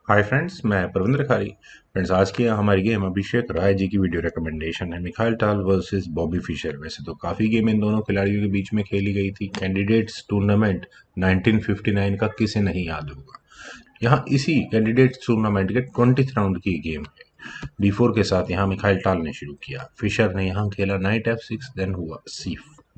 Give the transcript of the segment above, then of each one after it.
Hi friends, मैं प्रविंद्र खारी। Friends, आज की हमारी गेम अभिषेक राय जी की वीडियो रिकमेंडेशन है। मिखाइल टाल वर्सेस बॉबी फिशर। वैसे तो काफ़ी गेम इन दोनों खिलाड़ियों के बीच में खेली गई थी। कैंडिडेट्स टूर्नामेंट 1959 का किसे नहीं याद होगा। यहाँ इसी कैंडिडेट्स टूर्नामेंट के 20th राउंड की गेम है। D4 के साथ यहाँ मिखाइल टाल ने शुरू किया। फिशर ने यहाँ खेला नाइट F6, देन हुआ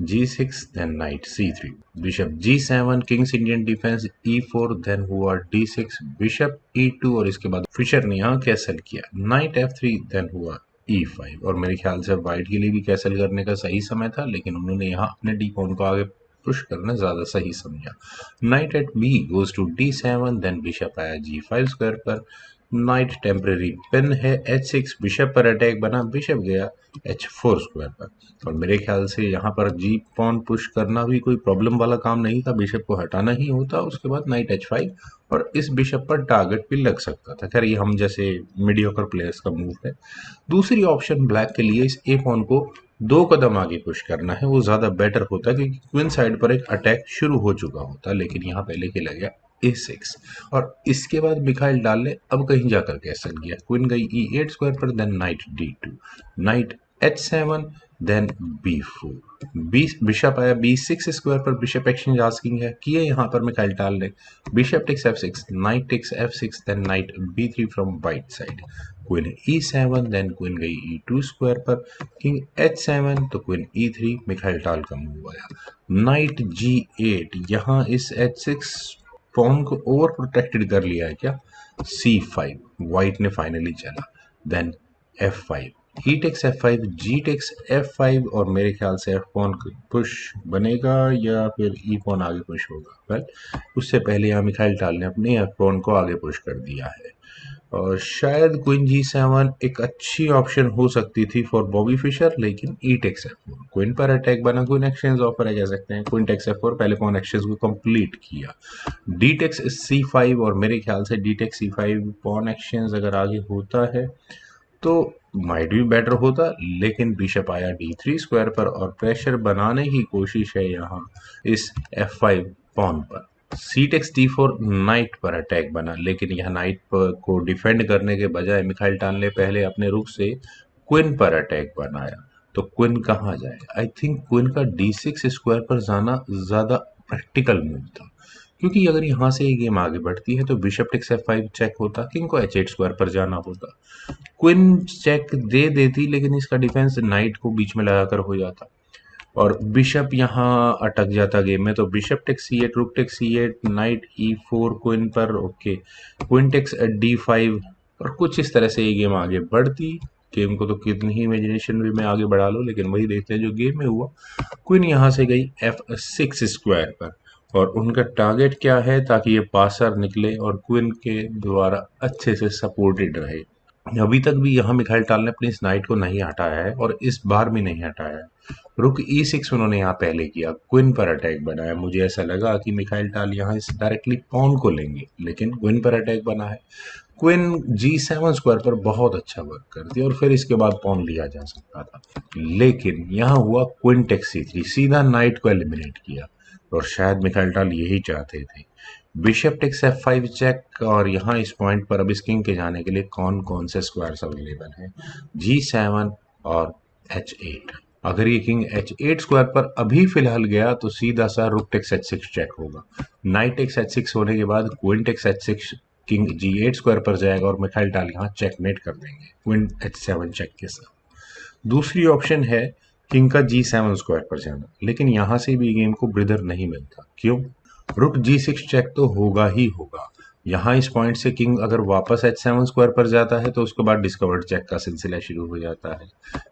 G6, then knight C3, bishop G7, Kings Indian defence E4, then हुआ D6, बिशप E2 और इसके बाद फिशर ने यहाँ कैसल किया नाइट F3, then हुआ E5। और मेरे ख्याल से व्हाइट के लिए भी कैसल करने का सही समय था, लेकिन उन्होंने यहाँ अपने डी पॉन को आगे पुश करना ज्यादा सही समझा। Knight at B goes to D7, then bishop आया G5 स्क्वायर पर। नाइट टेम्परेरी पिन है H6, बिशप पर अटैक बना, बिशप गया H4 स्क्वायर पर। और मेरे ख्याल से यहाँ पर जी पॉन पुश करना भी कोई प्रॉब्लम वाला काम नहीं था, बिशप को हटाना ही होता। उसके बाद नाइट H5 और इस बिशप पर टारगेट भी लग सकता था। खैर, ये हम जैसे मीडियोकर प्लेयर्स का मूव है। दूसरी ऑप्शन ब्लैक के लिए इस ए पॉन को 2 कदम आगे पुश करना है, वो ज्यादा बेटर होता क्योंकि क्वीन साइड पर एक अटैक शुरू हो चुका होता, लेकिन यहाँ पहले खेला गया A6 और इसके बाद मिखाइल टाल ने अब कहीं जाकर कैसल किया। क्वीन गई E8 स्क्वायर पर, then knight D2, knight H7, then B4, bishop आया B6 स्क्वायर पर। बिशप एक्सचेंज आस्किंग है किए यहाँ पर मिखाइल टाल ने। Bishop takes F6, knight takes F6, then knight B3 from white side. Queen E7, then queen गई E2 square पर। King H7, तो क्वीन E3, मिखाइल टाल का मूव आया नाइट G8। यहाँ इस H6 पॉन को ओवर प्रोटेक्टेड कर लिया है क्या। C5, व्हाइट ने फाइनली चला, देन F5, ई टेक्स F5, जी टेक्स F5 और मेरे ख्याल से F पॉन पुश बनेगा या फिर ई पॉन आगे पुश होगा। वेल, उससे पहले यहाँ मिखाइल टाल ने अपने F पॉन को आगे पुश कर दिया है और शायद क्वीन G7 एक अच्छी ऑप्शन हो सकती थी फॉर बॉबी फिशर, लेकिन ई टेक्स F4, क्वीन पर अटैक बना, क्वीन एक्सचेंज ऑफर है कह सकते हैं। क्वीन टेक्स F4, पहले पॉन एक्सचेंज को कंप्लीट किया। डी टेक्स C5 और मेरे ख्याल से D takes C5 pawn exchange अगर आगे होता है तो माइट भी बेटर होता, लेकिन बिशप आया D3 स्क्वायर पर और प्रेशर बनाने की कोशिश है यहाँ इस F5 पॉन पर। सी टेक्स D4, नाइट पर अटैक बना, लेकिन यह नाइट पर को डिफेंड करने के बजाय मिखाइल टाल ने पहले अपने रुख से क्वीन पर अटैक बनाया। तो क्वीन कहाँ जाए। आई थिंक क्वीन का D6 स्क्वायर पर जाना ज्यादा प्रैक्टिकल मूव था, क्योंकि अगर यहाँ से ये गेम आगे बढ़ती है तो बिशप टेक्स F5 चेक होता, किंग को H8 स्क्वायर पर जाना होता, क्वीन चेक दे देती, लेकिन इसका डिफेंस नाइट को बीच में लगाकर हो जाता और बिशप यहाँ अटक जाता गेम में। तो bishop takes C8, rook takes C8, knight E4 queen पर, ओके, क्वीन टेक्स D5 और कुछ इस तरह से ये गेम आगे बढ़ती। गेम को तो कितनी ही इमेजिनेशन में आगे बढ़ा लो, लेकिन वही देखते हैं जो गेम में हुआ। क्वीन यहाँ से गई F6 स्क्वायर पर और उनका टारगेट क्या है, ताकि ये पासर निकले और क्वीन के द्वारा अच्छे से सपोर्टेड रहे। अभी तक भी यहाँ मिखाइल टाल ने अपनी इस नाइट को नहीं हटाया है और इस बार भी नहीं हटाया है। रुक E6 उन्होंने यहाँ पहले किया, क्वीन पर अटैक बनाया। मुझे ऐसा लगा कि मिखाइल टाल यहाँ इस डायरेक्टली पॉन को लेंगे, लेकिन क्वीन पर अटैक बना है। क्वीन G7 स्क्वायर पर बहुत अच्छा वर्क करती है और फिर इसके बाद पॉन लिया जा सकता था, लेकिन यहाँ हुआ क्वीन टेक्स C3, सीधा नाइट को एलिमिनेट किया और शायद मिखाइल टाल यही चाहते थे। बिशप टेक्स F5 चेक और यहाँ इस पॉइंट पर अब इस किंग के जाने के लिए कौन कौन से स्क्वायर्स अवेलेबल हैं, G7 और H8। अगर ये किंग H8 स्क्वायर पर अभी फिलहाल गया तो सीधा सा रुक टेक्स H6 चेक होगा। नाइट टेक्स H6 होने के बाद queen takes H6, king G8 square पर जाएगा और मिखाइल टाल यहाँ चेकमेट कर देंगे क्वीन H7 चेक के साथ। दूसरी ऑप्शन है किंग का G7 स्क्वायर पर जाना, लेकिन यहाँ से भी गेम को ब्रिदर नहीं मिलता। क्यों। रुक G6 चेक तो होगा ही होगा। यहाँ इस पॉइंट से किंग अगर वापस H7 स्क्वायर पर जाता है तो उसके बाद डिस्कवर्ड चेक का सिलसिला शुरू हो जाता है।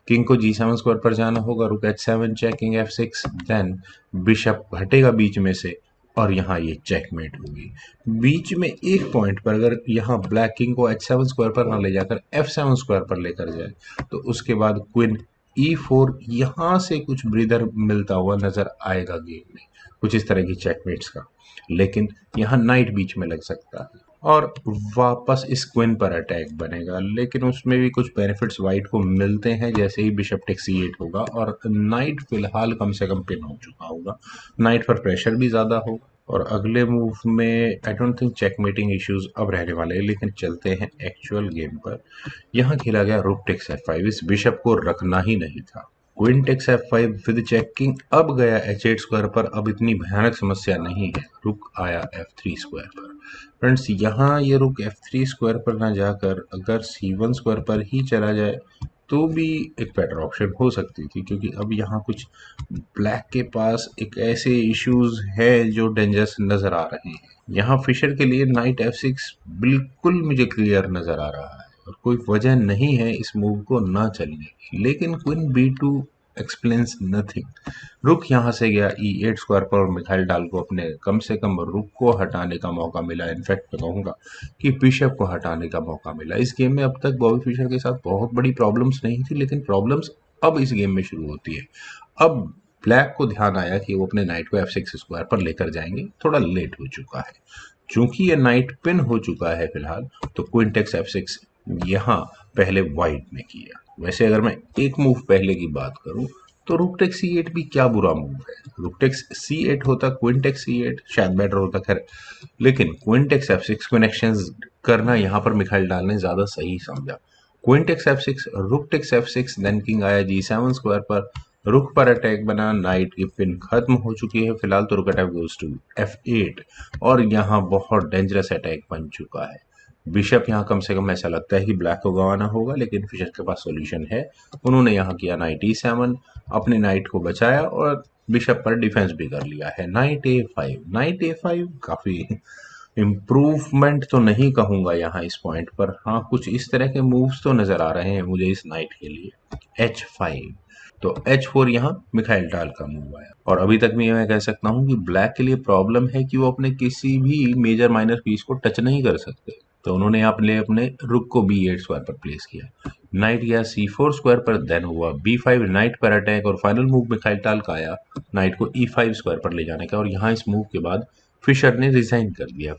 किंग को G7 स्क्वायर पर जाना होगा, रुक H7 check, king F6, then bishop हटेगा बीच में से और यहाँ ये चेकमेट होगी। बीच में एक पॉइंट पर अगर यहाँ ब्लैक किंग को H7 स्क्वायर पर ना ले जाकर F7 स्क्वायर पर लेकर जाए तो उसके बाद क्वीन E4, यहाँ से कुछ ब्रीदर मिलता हुआ नजर आएगा गेम में, कुछ इस तरह की चेकमेट्स का। लेकिन यहाँ नाइट बीच में लग सकता है और वापस इस क्वीन पर अटैक बनेगा, लेकिन उसमें भी कुछ बेनिफिट्स वाइट को मिलते हैं जैसे ही बिशप टेक्स C8 होगा और नाइट फिलहाल कम से कम पिन हो चुका होगा। नाइट पर प्रेशर भी ज्यादा होगा, और अगले मूव में I don't think checkmating issues अब रहने वाले हैं, लेकिन चलते हैं एक्चुअल गेम पर। यहाँ खेला गया रुक टेक्स F5, इस बिशप को रखना ही नहीं था। Queen takes F5 with checking, अब गया H8 स्क्वायर पर, अब इतनी भयानक समस्या नहीं है, रुक आया F3 स्क्वायर पर। फ्रेंड्स यहाँ ये रुक F3 स्क्वायर पर ना जाकर अगर C1 स्क्वायर पर ही चला जाए तो भी एक बेटर ऑप्शन हो सकती थी, क्योंकि अब यहाँ कुछ ब्लैक के पास एक ऐसे इश्यूज है जो डेंजरस नजर आ रहे हैं। यहाँ फिशर के लिए नाइट F6 बिल्कुल मुझे क्लियर नजर आ रहा है और कोई वजह नहीं है इस मूव को ना चलने की, लेकिन क्वीन B2 एक्सप्लेन्स नथिंग। रुक यहाँ से गया E8 स्क्वायर पर और मिखाइल डाल को अपने कम से कम रुक को हटाने का मौका मिला। इनफैक्ट मैं कहूँगा कि बिशप को हटाने का मौका मिला। इस गेम में अब तक बॉबी फिशर के साथ बहुत बड़ी प्रॉब्लम्स नहीं थी, लेकिन प्रॉब्लम्स अब इस गेम में शुरू होती है। अब ब्लैक को ध्यान आया कि वो अपने नाइट को F6 स्क्वायर पर लेकर जाएंगे, थोड़ा लेट हो चुका है। चूंकि ये नाइट पिन हो चुका है फिलहाल, तो क्वीन टेक्स F6 यहाँ पहले वाइट ने किया। वैसे अगर मैं एक मूव पहले की बात करूं तो रुक टेक्स C8 भी क्या बुरा मूव है। रुक टेक्स C8 होता, क्वीन टेक्स C8 शायद बेटर होता, खैर, लेकिन क्वीन टेक्स F6 कनेक्शंस करना यहाँ पर मिखाइल डाल ने ज्यादा सही समझा। Queen takes F6, rook takes F6, then king आया G7 स्क्वायर पर, रुक पर अटैक बना, नाइट की पिन खत्म हो चुकी है फिलहाल, तो रुक अटैक गोज टू F8 और यहाँ बहुत डेंजरस अटैक बन चुका है। बिशप यहाँ कम से कम ऐसा लगता है कि ब्लैक को गंवाना होगा, लेकिन फिशर के पास सॉल्यूशन है। उन्होंने यहाँ किया नाइट E7, अपने नाइट को बचाया और बिशप पर डिफेंस भी कर लिया है। नाइट A5, नाइट A5 काफी इम्प्रूवमेंट तो नहीं कहूंगा यहाँ इस पॉइंट पर, हाँ कुछ इस तरह के मूव्स तो नजर आ रहे हैं मुझे इस नाइट के लिए। H5, तो H4 यहाँ मिखाइल टाल का मूव आया और अभी तक मैं कह सकता हूँ कि ब्लैक के लिए प्रॉब्लम है कि वो अपने किसी भी मेजर माइनर पीस को टच नहीं कर सकते, तो उन्होंने अपने रुक को B8 स्क्वायर पर प्लेस किया। नाइट गया C4 स्क्वायर पर, देन हुआ B5, नाइट पर अटैक और फाइनल मूव मिखाइल टाल का आया नाइट को E5 स्क्वायर पर ले जाने का। और यहाँ इस मूव के बाद फिशर ने रिजाइन कर दिया।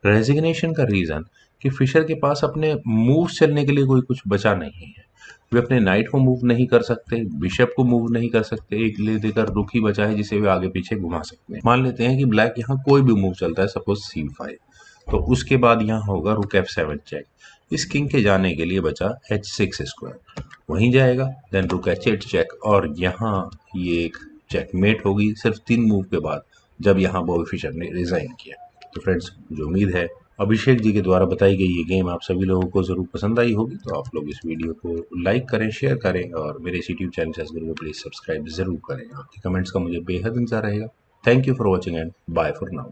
रेजिग्नेशन का रीजन कि फिशर के पास अपने मूव चलने के लिए कोई कुछ बचा नहीं है। वे अपने नाइट को मूव नहीं कर सकते, बिशप को मूव नहीं कर सकते, एक ले देकर रुक ही बचा है जिसे वे आगे पीछे घुमा सकते हैं। मान लेते हैं कि ब्लैक यहाँ कोई भी मूव चलता है, सपोज C5, तो उसके बाद यहाँ होगा रुक F7 चेक। इस किंग के जाने के लिए बचा H6 स्क्वायर, वहीं जाएगा, देन रुक H8 चेक और यहाँ ये एक चेकमेट होगी सिर्फ 3 मूव के बाद, जब यहाँ बॉबी फिशर ने रिजाइन किया। तो फ्रेंड्स, मुझे उम्मीद है अभिषेक जी के द्वारा बताई गई ये गेम आप सभी लोगों को ज़रूर पसंद आई होगी, तो आप लोग इस वीडियो को लाइक करें, शेयर करें और मेरे इस यूट्यूब चैनल ससगुरु को प्लीज़ सब्सक्राइब ज़रूर करें। आपके कमेंट्स का मुझे बेहद इंतजार रहेगा। Thank you for watching and bye for now.